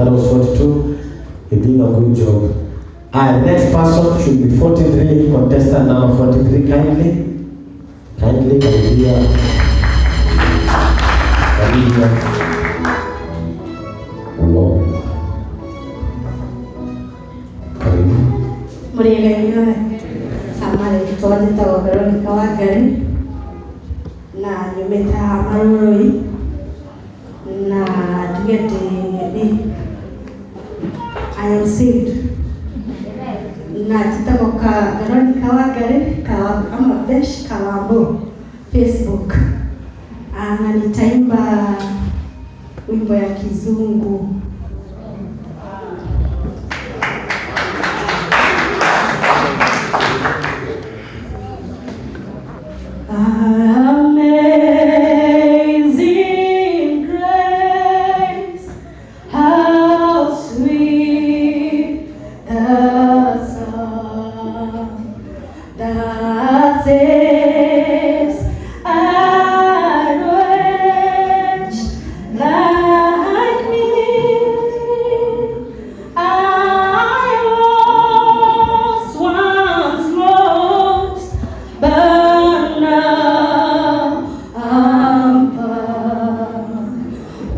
That was 42. You're doing a good job. The next person should be 43, contestant number 43. Kindly, karibia. Hello. Karibu. Muriega amale kitwaleta wa Veronica Wangari na nyumeta maruroi na tugete ni I am saved na titakoka Veronica Wangari kawa ama besh kawambo Facebook na nitaimba wimbo ya kizungu. Amazing grace, how sweet the sound that saves a wretch like me. I was once lost, but now I'm found.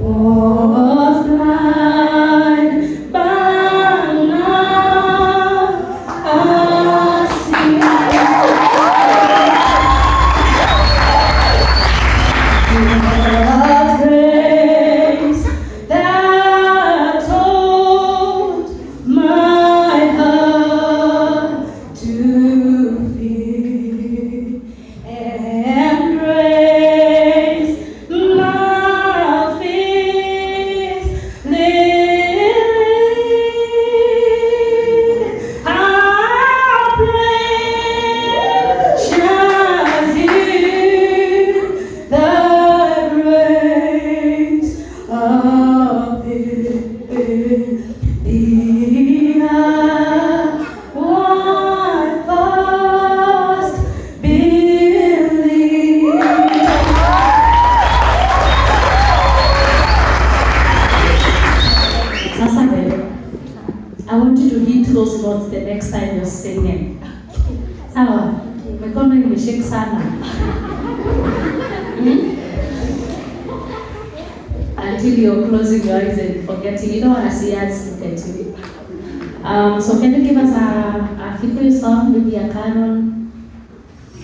Was blind, but now I see. God's grace that taught my heart to feel, and grace my fears live. How precious is the grace of thee. One first believe. Sasa baby, I want you to hit those notes the next time you're singing. Sawa? Mikono imeshika sana. Until you're closing your eyes and forgetting. You don't want to see us look at you. So can you give us a Kikuyu song, maybe a canon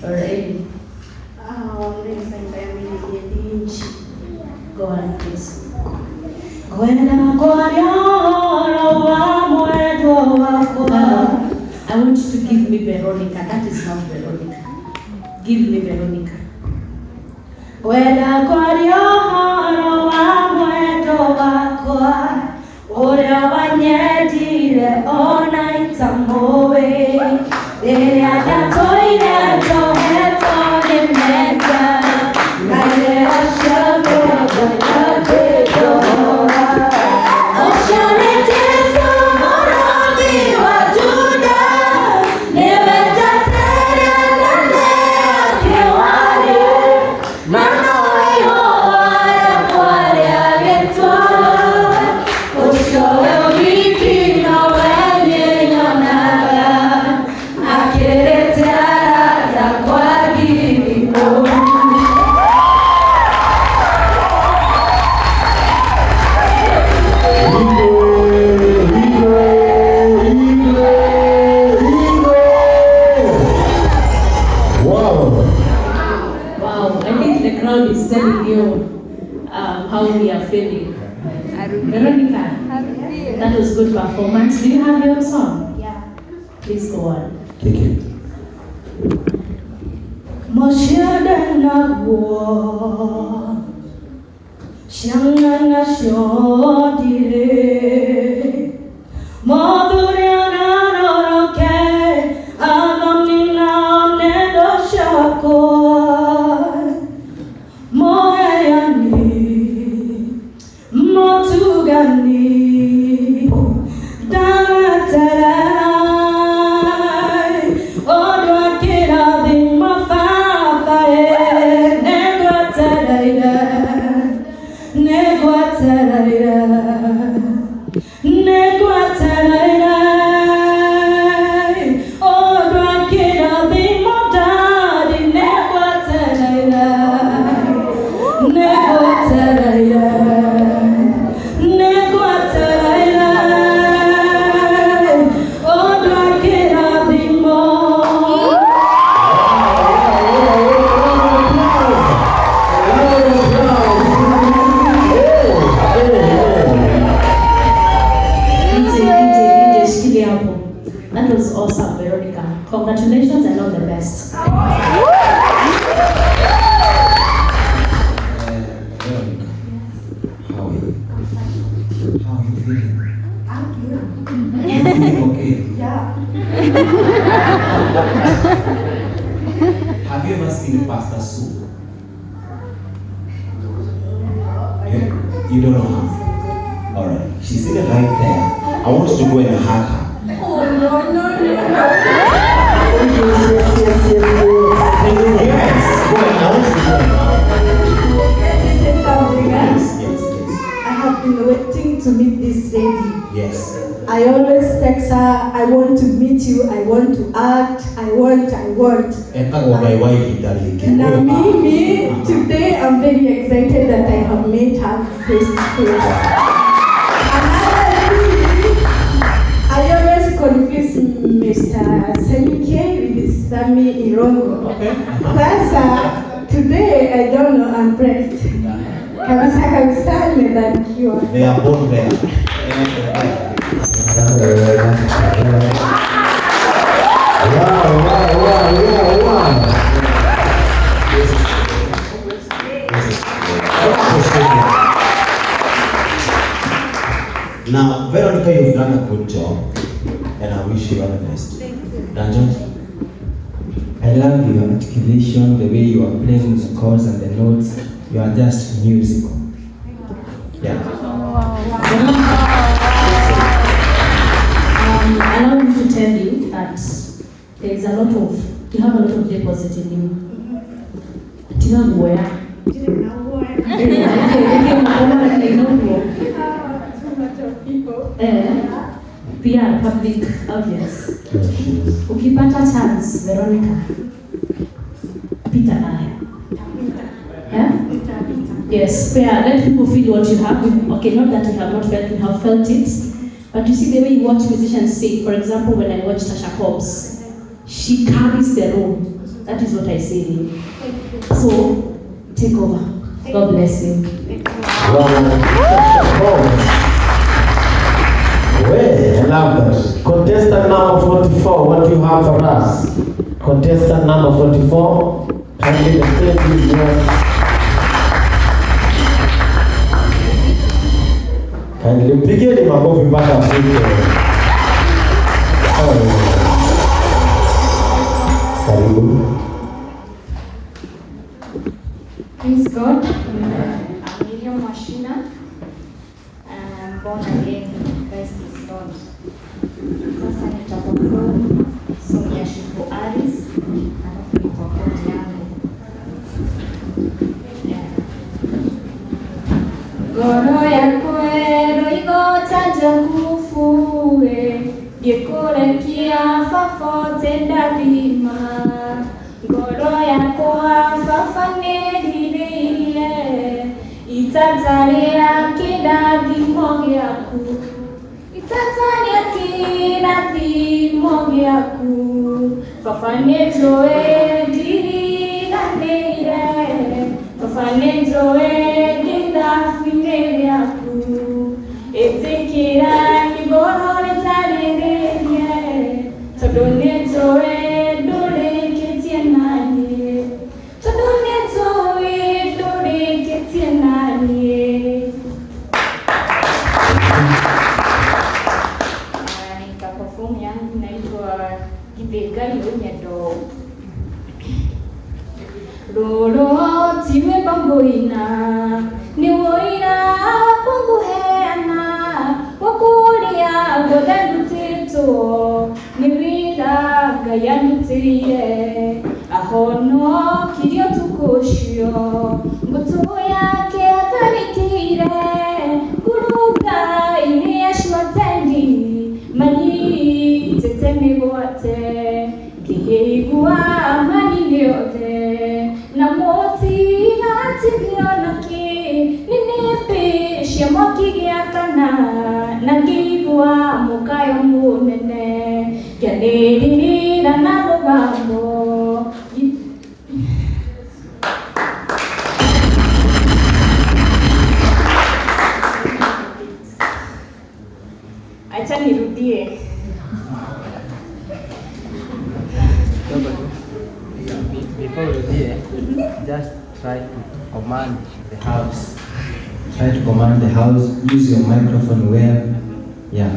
or any? Go on, please. I want you to give me Veronica. That is not Veronica. Give me Veronica. Wenda kwarioro wa mwendo wakwa uria wanyendire ona itamũĩ rĩrĩa ndatoire njohetwo nĩ menda na rĩrĩa ciothe ngandĩndũra ũcio nĩ Jesũ mũrathi wa Juda nĩwe njateire ndane yake warĩ na how we are feeling. Veronica, that was good performance. Do you have your song? Yeah. Please go on. Thank you. Moshada na guo Shanga na shodire Moduria na noroke Anomina nedo shako Moheani Motugani Negwa That was awesome, Veronica. Congratulations and all the best. Veronica, how are you? How are you feeling? I'm good. You feeling okay? Yeah. Have you ever seen Pastor Sue? You don't know her? Alright, she's sitting right there. I want you to go and hug her. Oh, no. Yes, go ahead. I want you to go and hug her. Can I say something else? Yes. I have been waiting to meet this lady. Yes. I always text her, I want to meet you, I want to act, I want. Now me, today I'm very excited that I have met her face to face. I always confuse Mr. Semike with Sami Irongo. Okay. Sasa, today I don't know, I'm blessed. Kabisa nimebarikiwa. They are born there. Wow. Now, Veronica, you've done a good job, and I wish you all the best. Danjon? I love your articulation, the way you are playing the chords and the notes. You are just musical. Yeah. Allow me to tell you that you have a lot of deposit in you. Tina Boya. Pia public audience. Ukipata chance, Veronica, pita nayo. Yeah? Yes, fair. Let people feel what you have. Okay, not that you have not felt, you have felt it. But you see the way you watch musicians sing. For example, when I watch Tasha Cobbs, she carries the role. That is what I say. So, take over. God bless you. Well, I love that. Contestant number 44, what do you have for us? Contestant number 44, kindly the stage is yours. Kindly mpigeni makofi mpaka afike. Karibu. Praise God. I'm Miriam Mashina. I'm born again. Christ is Lord. Sasa nitaperform song ya Shifu Aris alafu nitakuwa yangu. Goro yako igota jakufuwe gikurekia fafote ndadima. Goro yako fafanedirie itataria kidadimo gyaku. Itatania kidadimo gyaku. Fafanejoe diriranire. Fafanejoe didafine gyaku. Etekira igoro retarererie. Todonejoe dore ketienanie. Todonejoe dore ketienanie. Nikaperform yangu inaitwa Githĩngai Nyendo. Roro tiwe bamboina ni woina kunguheana wakuria godandutito ni wira gayanutire ahono kirio tukushio mbuto yake atharikire kuruga ini ngĩigua amani yothe na mũtigatigio na kĩ nĩ cia mwaki gĩakana na ngĩigua mũkayo mũnene ngĩanĩrĩra na mũgambo. Acha nirudie. Before you do, just try to command the house. Try to command the house. Use your microphone well. Yeah.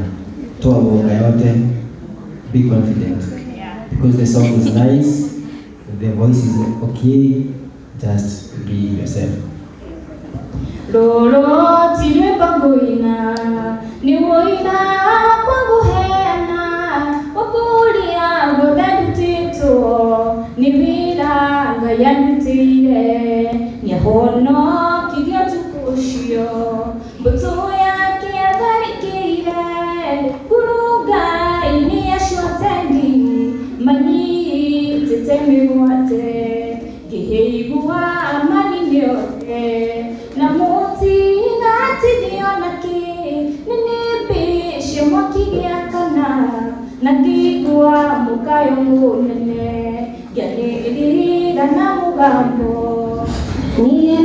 Toa boga yote. Be confident. Because the song is nice. The voice is okay. Just be yourself. Lolo tirwe pangoina ni woina pango hena okulia godentito ni vira ngayantire ni hono kigyo tukushio buto yake abarikire kuruga ini ashwatendi mani tetemi wate giheibua amani yote na mũtigatigio na kĩ nĩnĩmbĩcie mwaki gĩakana na ngĩigua mũkayo mũnene ngĩanĩrĩra na mũgambo. Niĩ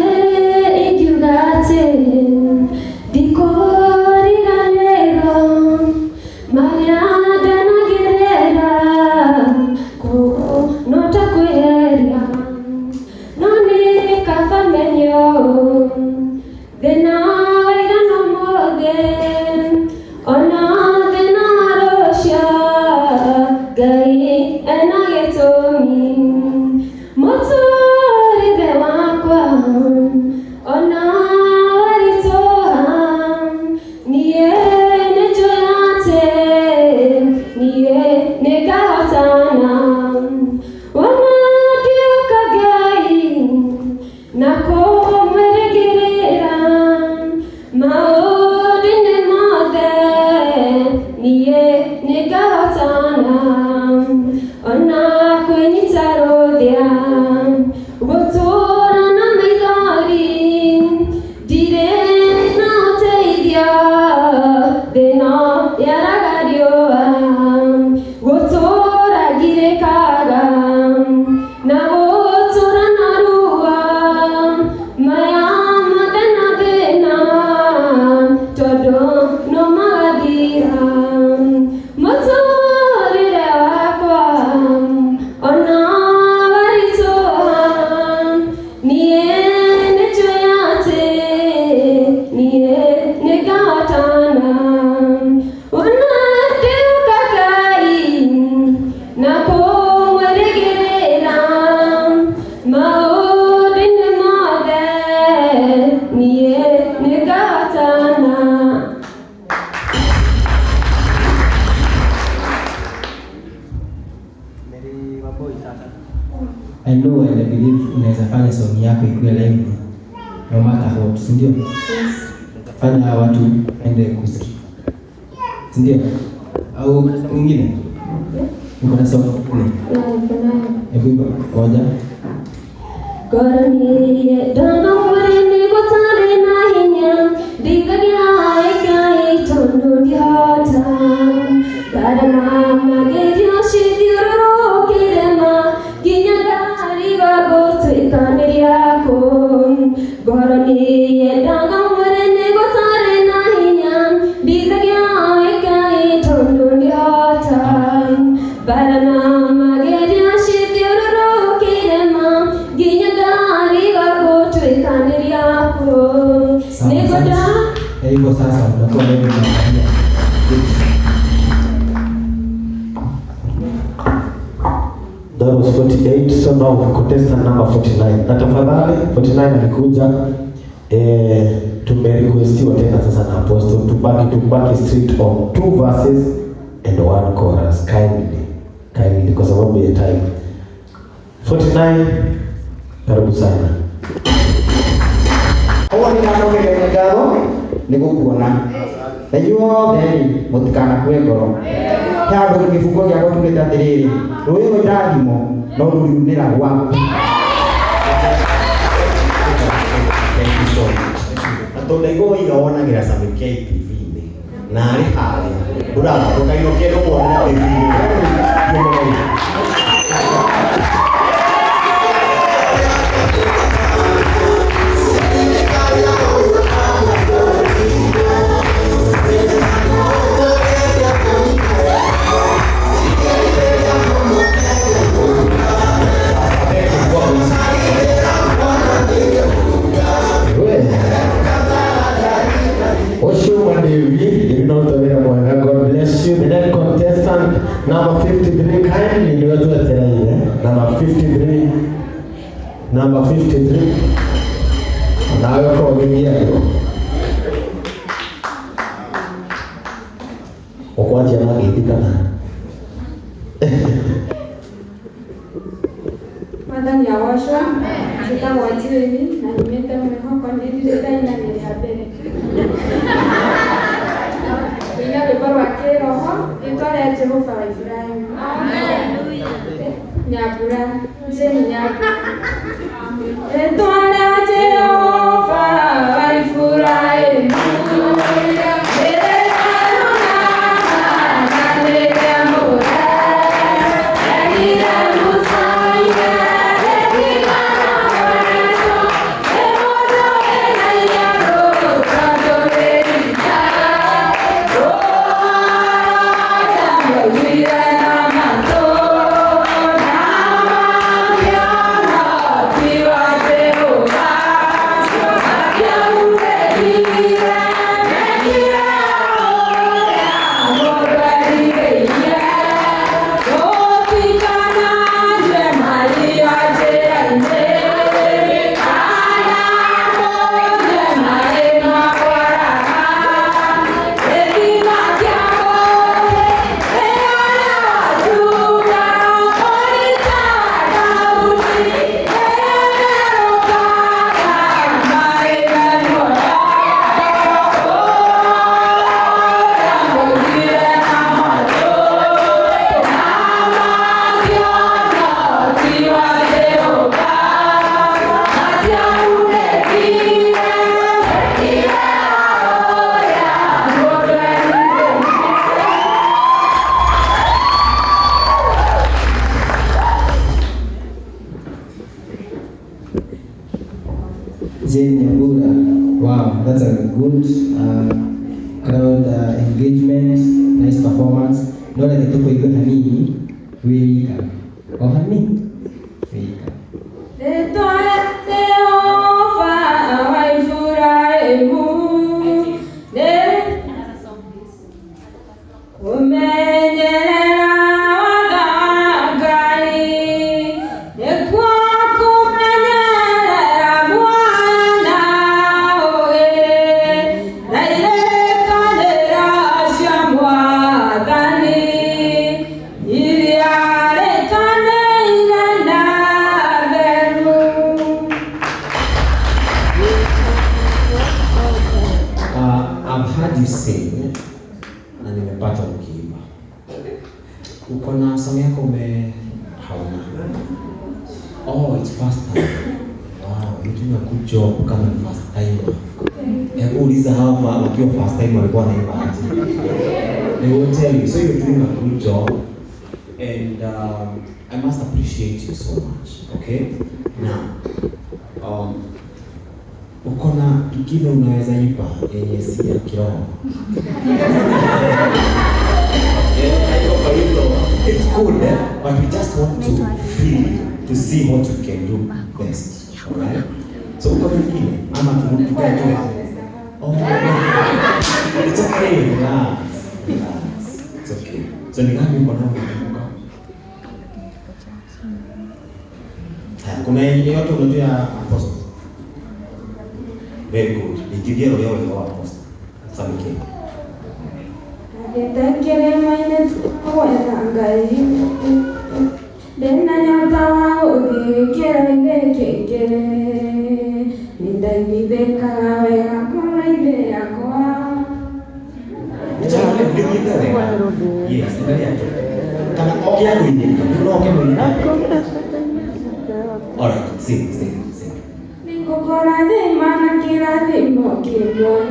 ingiuga atĩ ndikũriganĩrwo marĩa ndanagĩrĩra kũnota kwĩheria no nĩ kaba menyo thĩna waira no mothe ona thĩna rũcio Ngai ena gĩtũmi mũtũrĩre wakwa ona waritũha niĩ nĩnjũĩ atĩ niĩ nĩngahotana ona ndiũka Ngai na kũmwĩrĩgĩrĩra maũndũ-inĩ mothe niĩ nĩngahotana ona kwĩnyita rũthĩa gũtũũra na maithori ndirĩ na ũteithio thĩna yaraga riũa gũtũũra ngirĩkaga na gũtũũra na ruo maya mothe na thĩna tondũ no magathira mũtũũrĩre wakwa ona waritũha niĩ nĩnjũĩ atĩ niĩ nĩngahotana ona ndiũka Ngai na kũmwĩrĩgĩrĩra maũndũ-inĩ mothe niĩ nĩngahotana. I know and I believe unaweza fanya song yako ikuwe live no matter what, si ndio? Fanya watu ende kusikia, si ndio? Au mwingine uko na song ile? Hebu imba moja. Goraniye dana murini gotare na hinya digagia aikai tondo diata barana magerio shidioro kirema ginyagari wagoto ikaniryako goraniye dana murini gotare na hinya digagia aikai tondo diata barana magerio shidioro kirema ginyagari wagoto ikaniryako nigoda. Hivyo sasa unakuwa wewe unaangalia. That was 48, so now contestant number 49. Na tafadhali 49 alikuja tumerequestiwa tena sasa na Apostle tubaki strict on 2 verses and 1 chorus kindly kwa sababu ya time. 49 karibu sana. Owa ni natoke kwenye garo nigukuona na yuothe mutikana kwe ngoro yandu gibuko gya gutumita ndiriri ruigo irathimo no ruriumira gwaku. Atondaigo igawonagira Sami KTV-inĩ na arĩ harĩa ndũraba ndũkainũkie ndũmuone na TV-inĩ. God bless you. The next contestant, number 53, kindly do it to number 53. Number 53. Now you're calling here. Okwaje na gitikana. Madam Yawasha, tutamwajiri na nimeta mwehoko nilileta ina nilihabere. Ina beba wake roho, itole Jehova wa Israeli. Nyabura, jeni nyabura. Itole Jehova wa Israeli. Jane Nyambura, wow, that's a good crowd engagement, nice performance. No like tuko iko nani, wika. Oh hani, wika. I've heard you sing na nimepata ukiimba. Uko na song yako hauna? Oh, it's first time. Wow, you're doing a good job kama ni first time. Hebu uliza hawa wakiwa first time walikuwa wanaimba aje. They will tell you. So you're doing a good job and I must appreciate you so much. Okay? Now, uko na ingine unaweza imba yenye si ya kiroho. It's good, but we just want to feel, to see what you can do best. Alright? So uko na ingine ama tunakuja tu hapo. Oh, it's okay, relax. It's okay. So ni ngapi uko nao? Kuna yeyote unajua apostle? Very good. Nikidia roho yao kwa apostle. Samike. Agetakere maine tuweza angai. Dena nyota ugekera ngekekere. Nindaivideka wega kwa ide yakwa. Yes, ndio. Kana oke kuini. No oke kuini. Alright, sing. Nikokora de mana kira de mo kibon.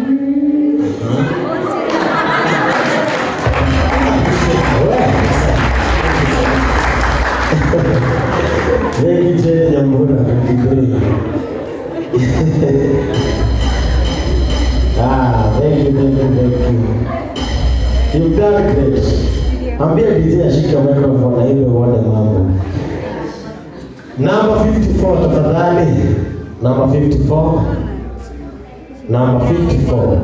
Thank you, Jamhuri. Thank you. You've done great. Ambia DJ ashike microphone na hivyo uone mambo. Number 54 tafadhali. Number 54. Number 54.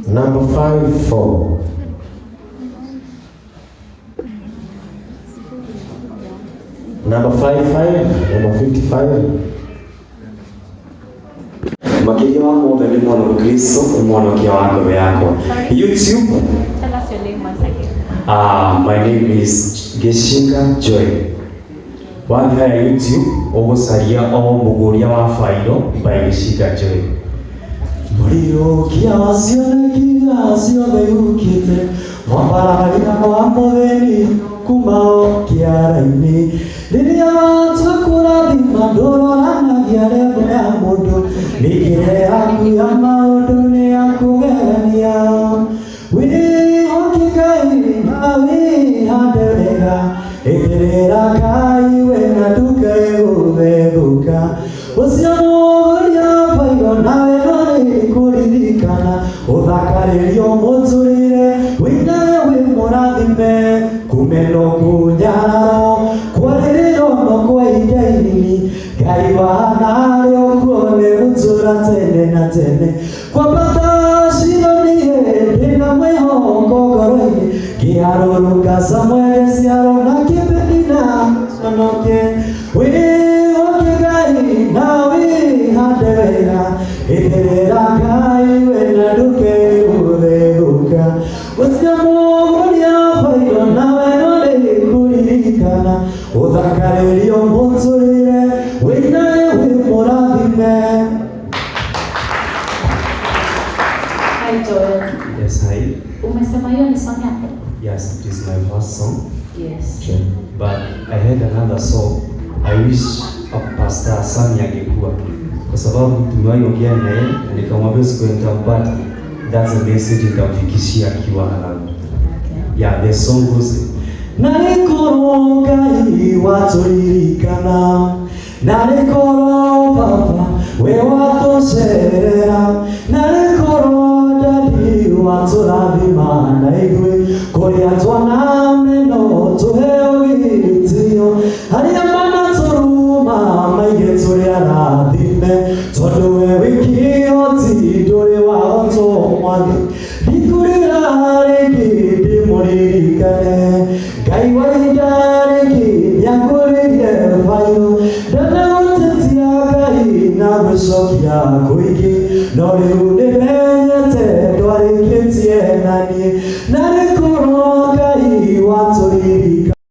Number 54. Number 55, number 55. Makili wa mothe ni mwana wa Kristo, mwana wa kiwango yako. YouTube. Tell us your name once again. My name is Geshinga Joy. Wathi ya YouTube, ugucaria o muguria wa failo by Geshinga Joy. Murio kia wasione kia ciothe yukite mwambaragia kwa mutheni kumao kiara-ini riria twakurathima nduroranagia revo ya mundu mĩkĩre yaku ya maundu ni yakugegania wihoke Ngai na wihande wega ĩkĩrĩra Ngai we na ndũkegũthethũka ũcio mũgũria bairo nawe kuririkana uthakarĩrio mũtũrĩre wĩnawe wĩ mũrathime kumeno kunyararo kwarĩrĩrwo no kwa ihinda inini Ngai wanarĩ ũguo nĩ gũtũra tene na tene kwambata cironie ndĩna mwĩhoko ngoro-inĩ ngĩharũrũka Samueli ciaro na kĩmbenina conoke wĩhoke Ngai na wĩhande wega ĩkĩrĩra Ngai we na ndũkegũthethũka ũcio mũgũria bairo nawe no rĩkũririkana ũthakarĩrio mũtũrĩre wĩnawe wĩ mũrathime. Hi Joel. Yes, hi. Umesema hiyo ni song yako? Yes, it is my first song. Yes. But I had another song. I wish Pastor Sami angekuwa. Kwa sababu tumewahi ongea na yeye na nikamwambia siku nitampata. That's a message nitamfikishia akiwa around. Yeah, the song goes Nalikorwo Ngai watũririkana nalikorwo Baba we watũcerera nalikorwo Dadi watũrathima na ithuĩ kũrĩa twanameno tũheo gĩtĩo harĩa manatũruma maige tũrĩ arathime tondũ we wĩkĩhoti ndũrĩ wahotwo Mwathi ndikũrĩra rĩngĩ ndĩmũririkane Ngai wa ihinda rĩngĩ nĩakũrĩire bairo ndanagũtetia Ngai na gwĩcokia kũingĩ no rĩu nĩmenyete ndwarĩkĩtie na niĩ